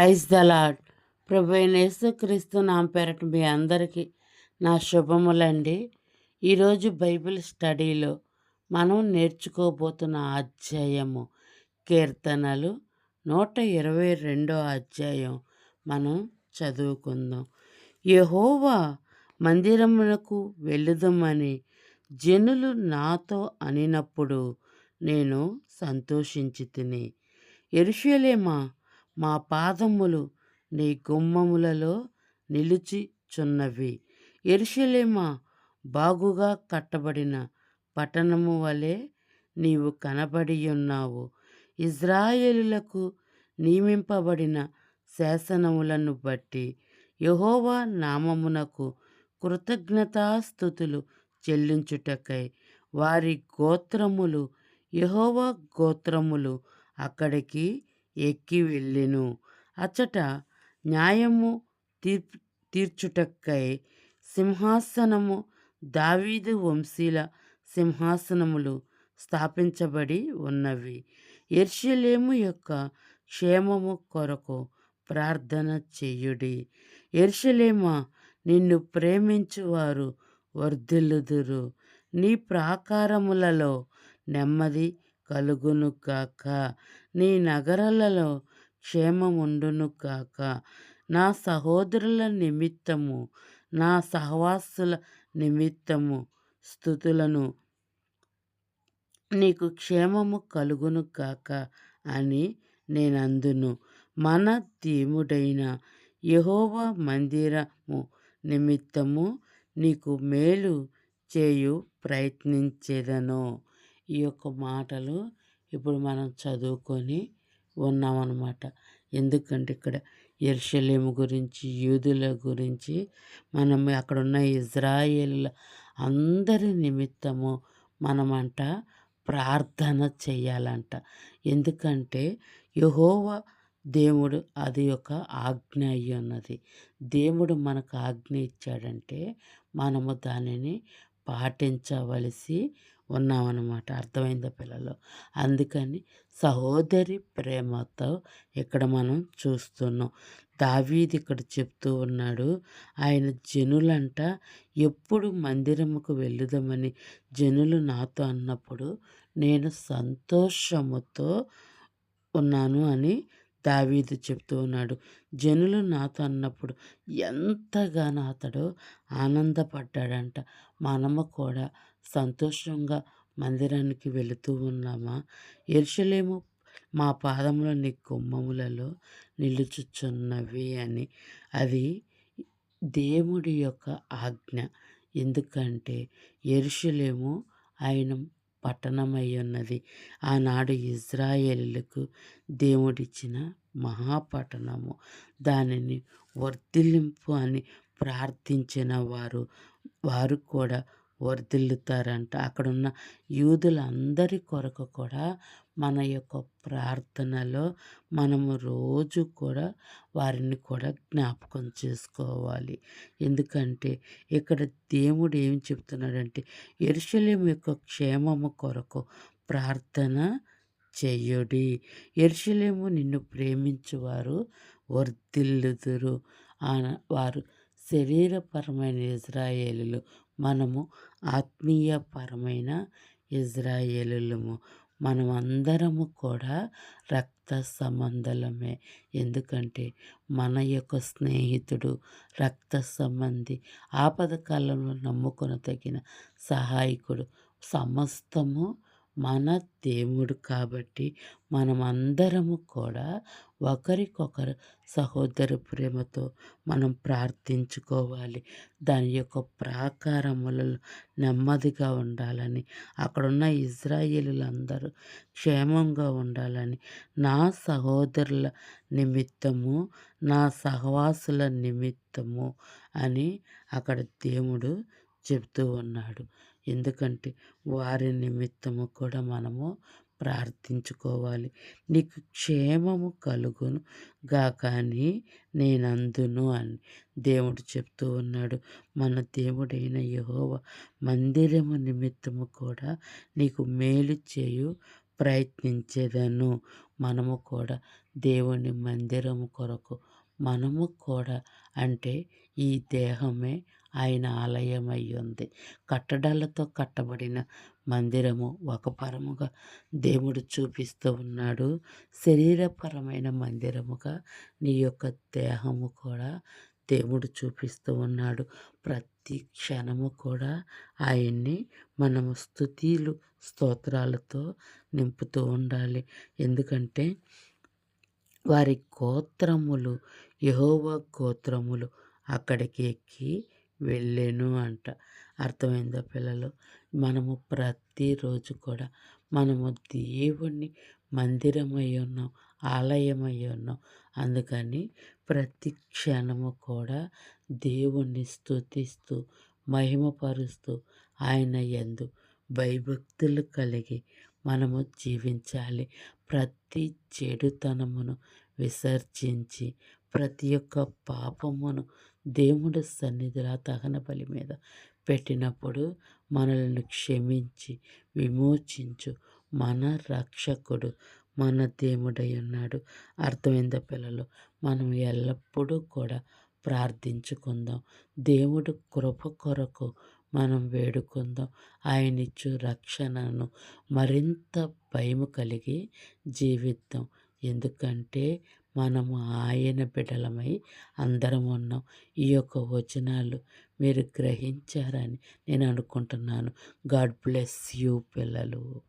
Praise the lord. ప్రభు అయిన యేసుక్రీస్తు నామ పేరట మీ అందరికీ నా శుభములండి. ఈరోజు బైబిల్ స్టడీలో మనం నేర్చుకోబోతున్న అధ్యాయము కీర్తనలు 122 అధ్యాయం మనం చదువుకుందాం. యెహోవా మందిరమునకు వెళ్ళుదమని జనులు నాతో అనినప్పుడు నేను సంతోషించితిని. యెరూషలేమా, మా పాదములు నీ గుమ్మములలో నిలుచుచున్నవి. యెరూషలేమా, బాగుగా కట్టబడిన పట్టణము వలె నీవు కనబడియున్నావు. ఇశ్రాయేలులకు నియమింపబడిన శాసనములను బట్టి యెహోవా నామమునకు కృతజ్ఞతాస్తుతులు చెల్లించుటకై వారి గోత్రములు, యెహోవా గోత్రములు అక్కడికి ఎక్కి వెళ్ళెను. అచ్చట న్యాయము తీర్చుటకై సింహాసనము, దావీదు వంశీల సింహాసనములు స్థాపించబడి ఉన్నవి. యెరూషలేము యొక్క క్షేమము కొరకు ప్రార్థన చెయ్యుడి. యెరూషలేమా, నిన్ను ప్రేమించువారు వర్ధిల్లుదురు. నీ ప్రాకారములలో నెమ్మది కలుగును గాక. నీ నగరాలలో క్షేమముండును గాక. నా సహోదరుల నిమిత్తము, నా సహవాసుల నిమిత్తము స్తుతులను, నీకు క్షేమము కలుగును గాక అని నేనందును. మన దేవుడైన యెహోవా మందిరము నిమిత్తము నీకు మేలు చేయు ప్రయత్నించెదను. ఈ యొక్క మాటలు ఇప్పుడు మనం చదువుకొని ఉన్నామన్నమాట. ఎందుకంటే ఇక్కడ యెరూషలేము గురించి, యూదుల గురించి, మనం అక్కడున్న ఇశ్రాయేలుల అందరి నిమిత్తము మనమంట ప్రార్థన చేయాలంట. ఎందుకంటే యెహోవా దేవుడు అది ఒక ఆజ్ఞ అయి ఉన్నది. దేవుడు మనకు ఆజ్ఞ ఇచ్చాడంటే మనము దానిని పాటించవలసి ఉన్నామన్నమాట. అర్థమైందా పిల్లలు? అందుకని సహోదరి ప్రేమతో ఇక్కడ మనం చూస్తున్నాం. దావీదు ఇక్కడ చెప్తూ ఉన్నాడు, ఆయన జనులంట ఎప్పుడు మందిరముకు వెళ్ళుదామని జనులు నాతో అన్నప్పుడు నేను సంతోషముతో ఉన్నాను అని దావీదు చెప్తూ ఉన్నాడు. జనులు నాతో అన్నప్పుడు ఎంతగానో అతడు ఆనందపడ్డాడంట. మనము కూడా సంతోషంగా మందిరానికి వెళుతూ ఉన్నామా? యెరూషలేము, మా పాదములు నీ గుమ్మములలో నిలుచుచున్నవి అని. అది దేవుడి యొక్క ఆజ్ఞ. ఎందుకంటే యెరూషలేము ఆయన పట్టణమై ఉన్నది. ఆనాడు ఇశ్రాయేలులకు దేవుడిచ్చిన మహాపట్టణము. దానిని వర్ధిల్లింపు అని ప్రార్థించిన వారు కూడా వర్ధిల్లుతారంట. అక్కడున్న యూదులందరి కొరకు కూడా మన యొక్క ప్రార్థనలో మనము రోజు కూడా వారిని కూడా జ్ఞాపకం చేసుకోవాలి. ఎందుకంటే ఇక్కడ దేవుడు ఏం చెప్తున్నాడంటే యెరూషలేము యొక్క క్షేమము కొరకు ప్రార్థన చెయ్యుడి. యెరూషలేము, నిన్ను ప్రేమించువారు వర్ధిల్లుదురు. వారు శరీరపరమైన ఇశ్రాయేలులు, మనము ఆత్మీయపరమైన ఇశ్రాయేలులము. మనమందరము కూడా రక్త సంబంధులమే. ఎందుకంటే మన యొక్క స్నేహితుడు, రక్త సంబంధి, ఆపద కాలంలో నమ్ముకొనదగిన సహాయకుడు, సమస్తము మన దేవుడు. కాబట్టి మనమందరము కూడా ఒకరికొకరు సహోదర ప్రేమతో మనం ప్రార్థించుకోవాలి. దాని యొక్క ప్రాకారములలో నెమ్మదిగా ఉండాలని, అక్కడున్న ఇశ్రాయేలులందరూ క్షేమంగా ఉండాలని, నా సహోదరుల నిమిత్తము, నా సహవాసుల నిమిత్తము అని అక్కడ దేవుడు చెప్తూ ఉన్నాడు. ఎందుకంటే వారి నిమిత్తము కూడా మనము ప్రార్థించుకోవాలి. నీకు క్షేమము కలుగును గాక అని నేనందును అని దేవుడు చెప్తూ ఉన్నాడు. మన దేవుడైన యెహోవా మందిరము నిమిత్తము కూడా నీకు మేలు చేయు ప్రయత్నించేదను. మనము కూడా దేవుని మందిరము కొరకు మనము కూడా అంటే ఈ దేహమే ఆయన ఆలయమై ఉంది. కట్టడాలతో కట్టబడిన మందిరము ఒక పరముగా దేవుడు చూపిస్తూ ఉన్నాడు. శరీరపరమైన మందిరముగా నీ యొక్క దేహము కూడా దేవుడు చూపిస్తూ ఉన్నాడు. ప్రతి క్షణము కూడా ఆయన్ని మనము స్తుతులు, స్తోత్రాలతో నింపుతూ ఉండాలి. ఎందుకంటే వారి గోత్రములు, యెహోవా గోత్రములు అక్కడికి ఎక్కి వెళ్ళెను అంట. అర్థమైందా పిల్లలు? మనము ప్రతిరోజు కూడా మనము దేవుని మందిరమై ఉన్నాం, ఆలయమై ఉన్నాం. అందుకని ప్రతి క్షణము కూడా దేవుణ్ణి స్తుతిస్తూ, మహిమపరుస్తూ, ఆయన యందు భయభక్తులు కలిగి మనము జీవించాలి. ప్రతి చెడుతనమును విసర్జించి, ప్రతి ఒక్క పాపమును దేవుడి సన్నిధిలో దహన బలి మీద పెట్టినప్పుడు మనల్ని క్షమించి విమోచించు మన రక్షకుడు, మన దేవుడై ఉన్నాడు. అర్థమైందా పిల్లలు? మనం ఎల్లప్పుడూ కూడా ప్రార్థించుకుందాం. దేవుడు కృప కొరకు మనం వేడుకుందాం. ఆయనిచ్చు రక్షణను మరింత భయము కలిగి జీవిద్దాం. ఎందుకంటే మనము ఆయన బిడ్డలమై అందరం ఉన్నాం. ఈ యొక్క వచనాలు మీరు గ్రహించారని నేను అనుకుంటున్నాను. గాడ్ బ్లెస్ యూ పిల్లలు.